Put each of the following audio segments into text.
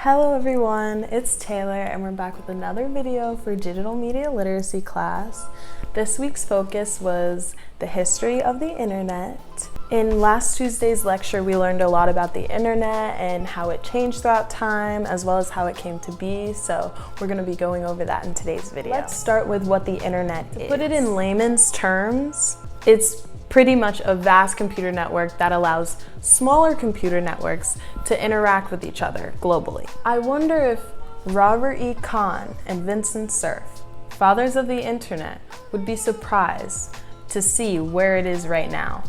Hello everyone, it's Taylor and we're back with another video for digital media literacy class. This week's focus was the history of the internet. In last Tuesday's lecture, we learned a lot about the internet and how it changed throughout time, as well as how it came to be. So we're going to be going over that in today's video. Let's start with what the internet is. To put it in layman's terms, it's pretty much a vast computer network that allows smaller computer networks to interact with each other globally. I wonder if Robert E. Kahn and Vincent Cerf, fathers of the internet, would be surprised to see where it is right now.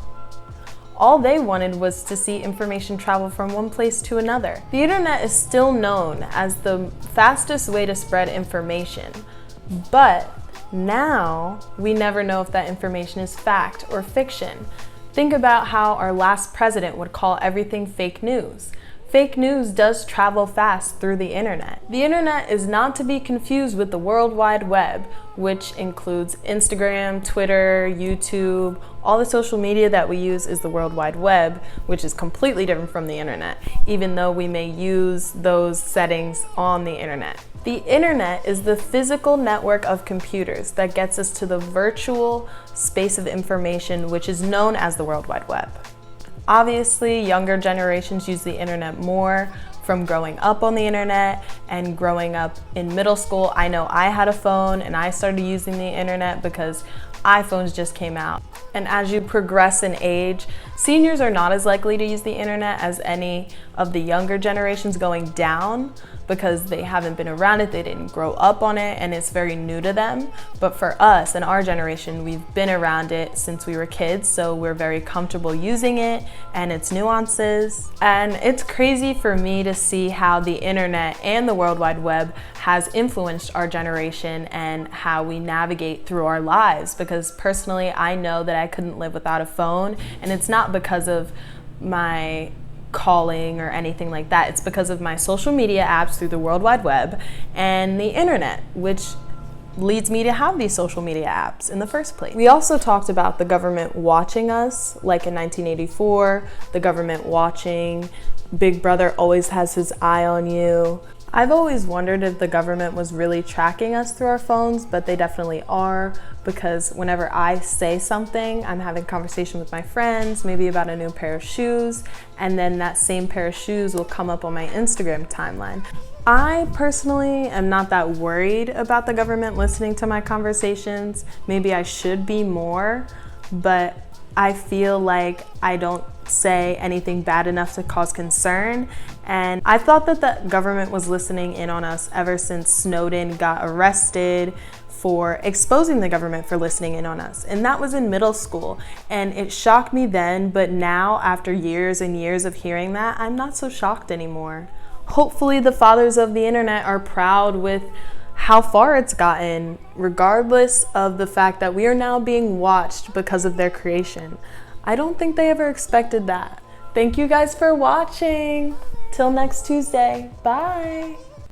All they wanted was to see information travel from one place to another. The internet is still known as the fastest way to spread information, but now, we never know if that information is fact or fiction. Think about how our last president would call everything fake news. Fake news does travel fast through the internet. The internet is not to be confused with the World Wide Web, which includes Instagram, Twitter, YouTube. All the social media that we use is the World Wide Web, which is completely different from the internet, even though we may use those settings on the internet. The internet is the physical network of computers that gets us to the virtual space of information, which is known as the World Wide Web. Obviously, younger generations use the internet more from growing up on the internet and growing up in middle school. I know I had a phone and I started using the internet because iPhones just came out. And as you progress in age, seniors are not as likely to use the internet as any of the younger generations going down because they haven't been around it, they didn't grow up on it, and it's very new to them. But for us and our generation, we've been around it since we were kids, so we're very comfortable using it and its nuances. And it's crazy for me to see how the internet and the World Wide Web has influenced our generation and how we navigate through our lives, because personally, I know that I couldn't live without a phone, and it's not because of my calling or anything like that. It's because of my social media apps through the World Wide Web and the internet, which leads me to have these social media apps in the first place. We also talked about the government watching us, like in 1984, the government watching, Big Brother always has his eye on you. I've always wondered if the government was really tracking us through our phones, but they definitely are, because whenever I say something, I'm having a conversation with my friends, maybe about a new pair of shoes, and then that same pair of shoes will come up on my Instagram timeline. I personally am not that worried about the government listening to my conversations. Maybe I should be more, but I feel like I don't say anything bad enough to cause concern. And I thought that the government was listening in on us ever since Snowden got arrested for exposing the government for listening in on us. And that was in middle school. And it shocked me then, but now after years and years of hearing that, I'm not so shocked anymore. Hopefully the fathers of the internet are proud with how far it's gotten, regardless of the fact that we are now being watched because of their creation. I don't think they ever expected that. Thank you guys for watching. Till next Tuesday. Bye.